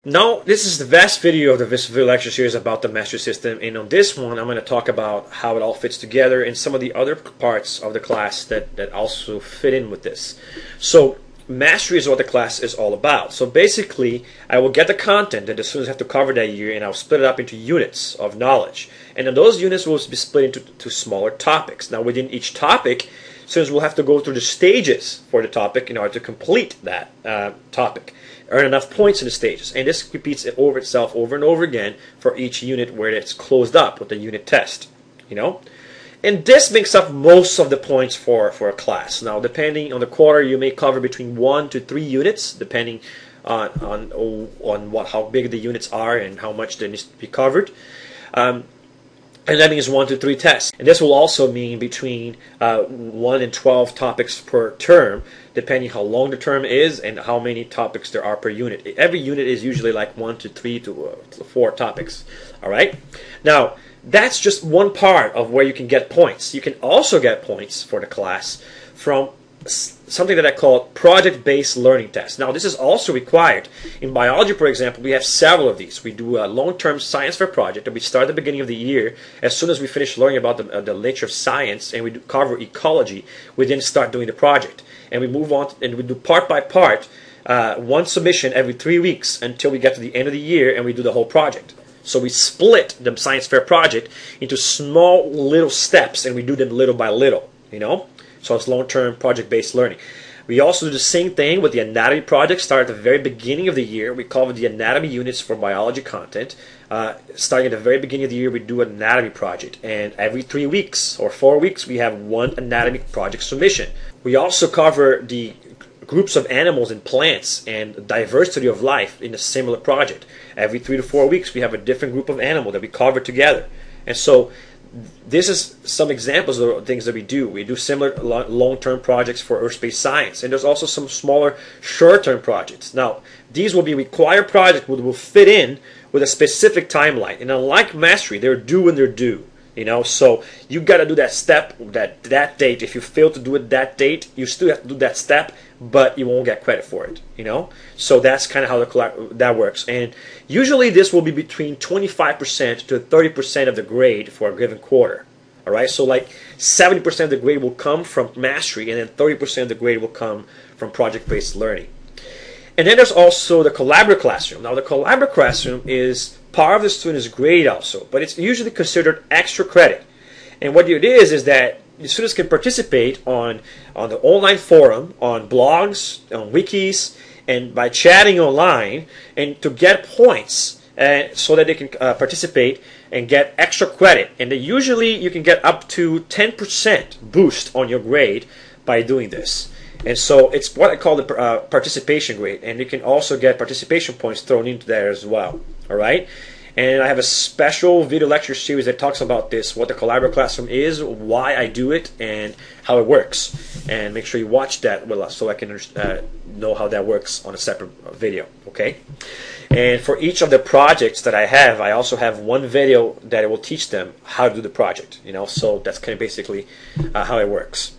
Now, this is the last video of the video lecture series about the mastery system, and on this one I'm going to talk about how it all fits together and some of the other parts of the class that also fit in with this. So, mastery is what the class is all about. So basically, I will get the content that the students have to cover that year, and I'll split it up into units of knowledge. And then those units will be split into smaller topics. Now, within each topic, students will have to go through the stages for the topic in order to complete that topic. Earn enough points in the stages, and this repeats it over itself over and over again for each unit where it's closed up with the unit test, and this makes up most of the points for a class. Now, depending on the quarter, you may cover between 1 to 3 units, depending on how big the units are and how much they need to be covered. And that means 1 to 3 tests. And this will also mean between 1 and 12 topics per term, depending how long the term is and how many topics there are per unit. Every unit is usually like 1 to 3 to 4 topics. All right? Now, that's just one part of where you can get points. You can also get points for the class from something that I call project-based learning tests. Now, this is also required. In biology, for example, we have several of these. We do a long-term science fair project that we start at the beginning of the year. As soon as we finish learning about the nature of science and we cover ecology, we then start doing the project. And we move on and we do part by part, one submission every 3 weeks until we get to the end of the year and we do the whole project. So we split the science fair project into small little steps and we do them little by little, So it's long-term project-based learning. We also do the same thing with the anatomy project. Start at the very beginning of the year. We cover the anatomy units for biology content. Starting at the very beginning of the year, we do an anatomy project. And every 3 weeks or 4 weeks, we have one anatomy project submission. We also cover the groups of animals and plants and diversity of life in a similar project. Every 3 to 4 weeks, we have a different group of animal that we cover together. And so this is some examples of things that we do. We do similar long-term projects for earth-space science, and there's also some smaller short-term projects. Now, these will be required projects that will fit in with a specific timeline. And unlike mastery, they're due when they're due. So you got to do that step, that date. If you fail to do it that date, you still have to do that step, but you won't get credit for it. So that's kind of how that works. And usually this will be between 25% to 30% of the grade for a given quarter. All right. So like 70% of the grade will come from mastery, and then 30% of the grade will come from project-based learning. And then there's also the collaborative classroom. Now, the collaborative classroom is part of the student's grade also, but it's usually considered extra credit. And what it is that the students can participate on the online forum, on blogs, on wikis, and by chatting online, and to get points so that they can participate and get extra credit. And usually you can get up to 10% boost on your grade by doing this. And so it's what I call the participation grade, and you can also get participation points thrown into there as well. All right, and I have a special video lecture series that talks about this, what the collaborative classroom is, why I do it, and how it works. And make sure you watch that so I can know how that works on a separate video. Okay, and for each of the projects that I have, I also have one video that will teach them how to do the project. So that's kind of basically how it works.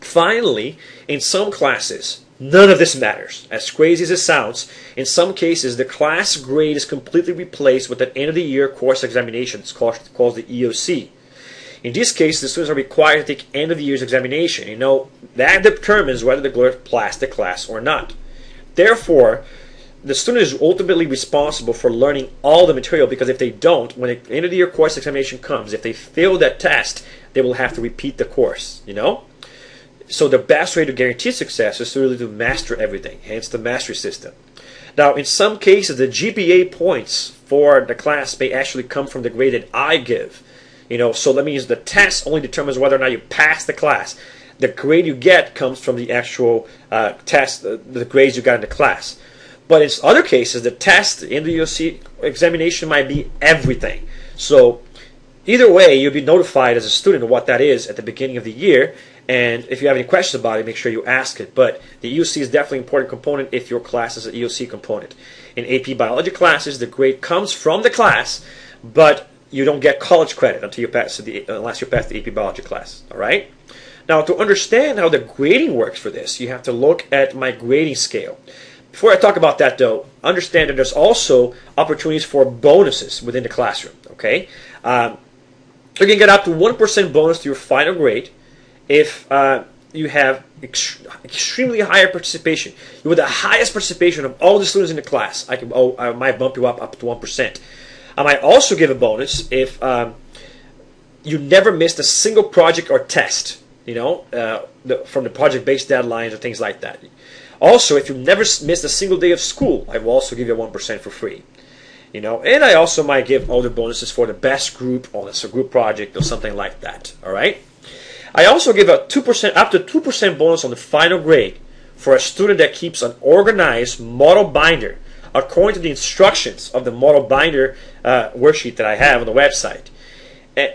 Finally, in some classes, none of this matters. As crazy as it sounds, in some cases, the class grade is completely replaced with an end-of-the-year course examination. It's called the EOC. In this case, the students are required to take end-of-the-year's examination. That determines whether the girl passed the class or not. Therefore, the student is ultimately responsible for learning all the material, because if they don't, when the end-of-the-year course examination comes, if they fail that test, they will have to repeat the course, So the best way to guarantee success is really to master everything, hence the mastery system. Now, in some cases, the GPA points for the class may actually come from the grade that I give. So that means the test only determines whether or not you pass the class. The grade you get comes from the actual test, the grades you got in the class. But in other cases, the test in the EOC examination might be everything. So either way, you'll be notified as a student of what that is at the beginning of the year. And if you have any questions about it, make sure you ask it. But the EOC is definitely an important component if your class is an EOC component. In AP Biology classes, the grade comes from the class, but you don't get college credit until you pass unless you pass the AP Biology class. All right? Now, to understand how the grading works for this, you have to look at my grading scale. Before I talk about that, though, understand that there's also opportunities for bonuses within the classroom. Okay, you can get up to 1% bonus to your final grade if you have extremely higher participation. You have the highest participation of all the students in the class. I might bump you up to 1%. I might also give a bonus if you never missed a single project or test, from the project-based deadlines or things like that. Also, if you never missed a single day of school, I will also give you 1% for free. And I also might give other bonuses for the best group or a group project or something like that. All right. I also give a 2%, up to 2% bonus on the final grade for a student that keeps an organized model binder according to the instructions of the model binder worksheet that I have on the website.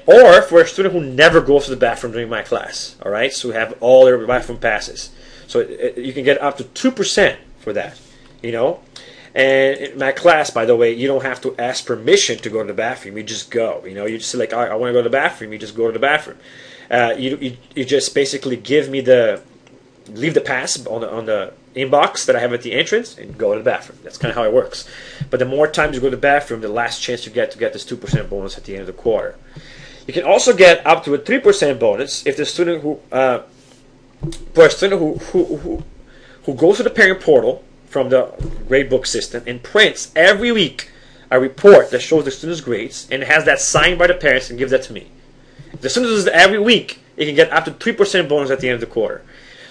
Or for a student who never goes to the bathroom during my class. All right, so we have all their bathroom passes. So you can get up to 2% for that. And in my class, by the way, you don't have to ask permission to go to the bathroom. You just go. You just say like, I want to go to the bathroom. You just go to the bathroom. You just basically leave the pass on the inbox that I have at the entrance and go to the bathroom. That's kind of how it works. But the more times you go to the bathroom, the less chance you get to get this 2% bonus at the end of the quarter. You can also get up to a 3% bonus if the student who goes to the parent portal from the gradebook system and prints every week a report that shows the student's grades and has that signed by the parents and gives that to me. If the student does it every week, you can get up to 3% bonus at the end of the quarter.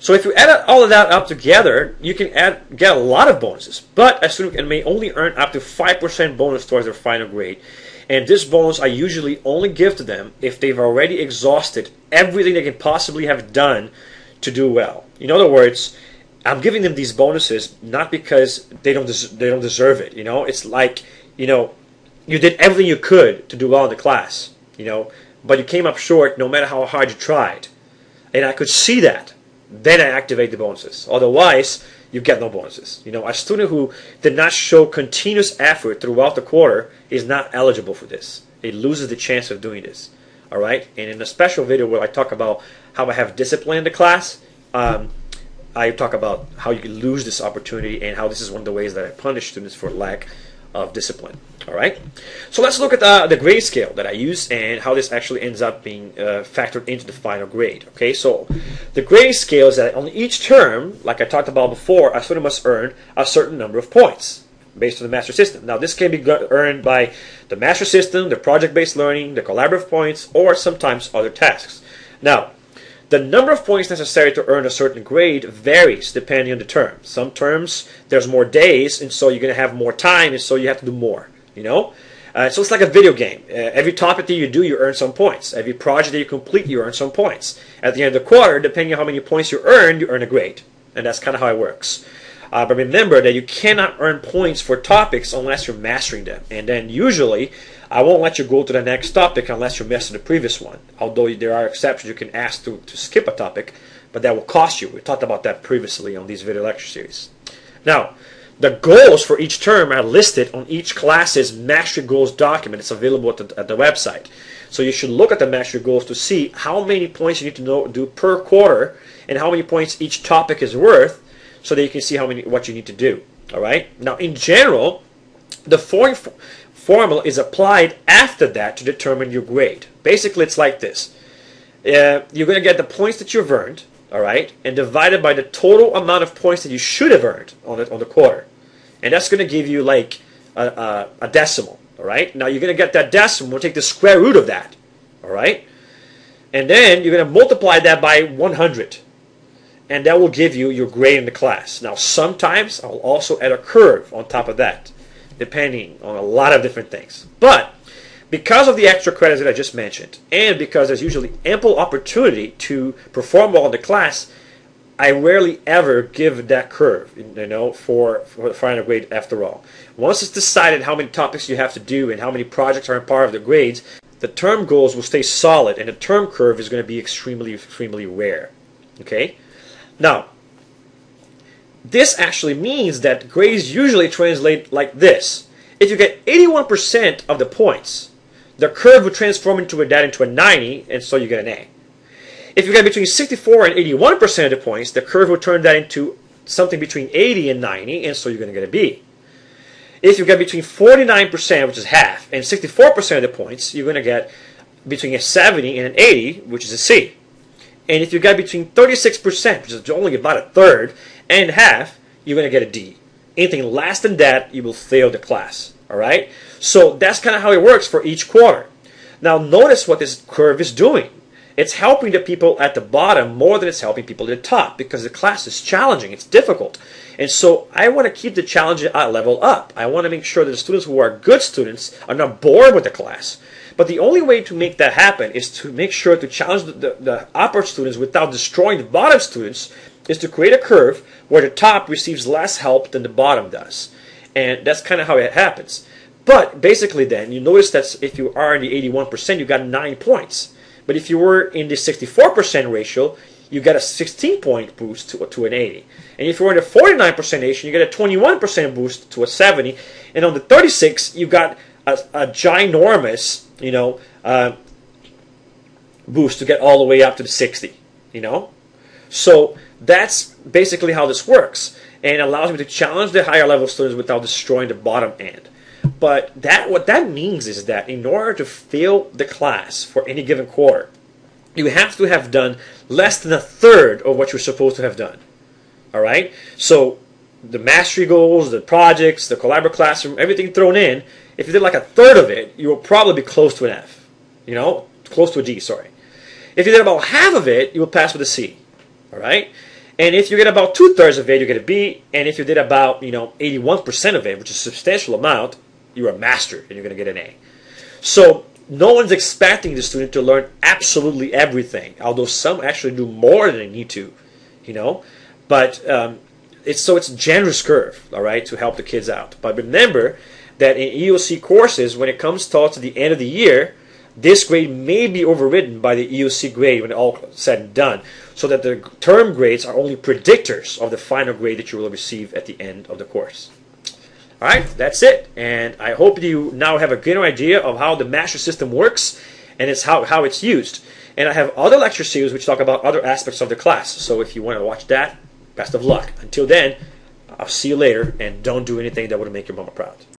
So if you add all of that up together, you can get a lot of bonuses. But a student may only earn up to 5% bonus towards their final grade. And this bonus I usually only give to them if they've already exhausted everything they can possibly have done to do well. In other words, I'm giving them these bonuses not because they don't deserve it. It's like you did everything you could to do well in the class. But you came up short no matter how hard you tried, and I could see that. Then I activate the bonuses. Otherwise, you get no bonuses. A student who did not show continuous effort throughout the quarter is not eligible for this. It loses the chance of doing this. All right. And in a special video where I talk about how I have discipline in the class, I talk about how you can lose this opportunity and how this is one of the ways that I punish students for lack of discipline. All right. So let's look at the grade scale that I use and how this actually ends up being factored into the final grade. Okay. So the grade scale is that on each term, like I talked about before, a student must earn a certain number of points based on the master system. Now this can be earned by the master system, the project-based learning, the collaborative points, or sometimes other tasks. Now, the number of points necessary to earn a certain grade varies depending on the term. Some terms, there's more days, and so you're going to have more time, and so you have to do more. So it's like a video game. Every topic that you do, you earn some points. Every project that you complete, you earn some points. At the end of the quarter, depending on how many points you earn a grade. And that's kind of how it works. But remember that you cannot earn points for topics unless you're mastering them. And then usually, I won't let you go to the next topic unless you master the previous one. Although there are exceptions, you can ask to skip a topic, but that will cost you. We talked about that previously on these video lecture series. Now, the goals for each term are listed on each class's Mastery Goals document. It's available at the website. So you should look at the Mastery Goals to see how many points you need to do per quarter and how many points each topic is worth, so that you can see what you need to do. All right. Now, in general, the formula is applied after that to determine your grade. Basically, it's like this: you're going to get the points that you've earned, all right, and divided by the total amount of points that you should have earned on the quarter, and that's going to give you like a decimal. All right. Now you're going to get that decimal. We'll take the square root of that. All right, and then you're going to multiply that by 100. And that will give you your grade in the class. Now, sometimes I'll also add a curve on top of that, depending on a lot of different things. But because of the extra credits that I just mentioned, and because there's usually ample opportunity to perform well in the class, I rarely ever give that curve, for the final grade after all. Once it's decided how many topics you have to do and how many projects are a part of the grades, the term goals will stay solid, and the term curve is going to be extremely, extremely rare. Okay? Now, this actually means that grades usually translate like this. If you get 81% of the points, the curve will transform into a 90, and so you get an A. If you get between 64 and 81% of the points, the curve will turn that into something between 80 and 90, and so you're going to get a B. If you get between 49%, which is half, and 64% of the points, you're going to get between a 70 and an 80, which is a C. And if you get between 36%, which is only about a third, and half, you're going to get a D. Anything less than that, you will fail the class. All right? So that's kind of how it works for each quarter. Now notice what this curve is doing. It's helping the people at the bottom more than it's helping people at the top, because the class is challenging, it's difficult. And so I want to keep the challenge level up. I want to make sure that the students who are good students are not bored with the class. But the only way to make that happen is to make sure to challenge the upper students without destroying the bottom students, is to create a curve where the top receives less help than the bottom does. And that's kind of how it happens. But basically then, you notice that if you are in the 81%, you got 9 points. But if you were in the 64% ratio, you get a 16-point boost to an 80. And if you were in the 49% ratio, you get a 21% boost to a 70. And on the 36, you got a ginormous, boost to get all the way up to the 60. So that's basically how this works, and it allows me to challenge the higher level students without destroying the bottom end. But what that means is that in order to fail the class for any given quarter, you have to have done less than a third of what you're supposed to have done. All right? So the mastery goals, the projects, the collaborative classroom, everything thrown in, if you did like a third of it, you will probably be close to an F. Close to a D, sorry. If you did about half of it, you will pass with a C. All right? And if you get about 2/3 of it, you get a B. And if you did about 81% of it, which is a substantial amount, you're a master and you're going to get an A. So no one's expecting the student to learn absolutely everything, although some actually do more than they need to, But it's a generous curve, all right, to help the kids out. But remember that in EOC courses, when it comes to the end of the year, this grade may be overridden by the EOC grade when all said and done, so that the term grades are only predictors of the final grade that you will receive at the end of the course. All right, that's it. And I hope you now have a greater idea of how the master system works and how it's used. And I have other lecture series which talk about other aspects of the class. So if you want to watch that, best of luck. Until then, I'll see you later, and don't do anything that would make your mama proud.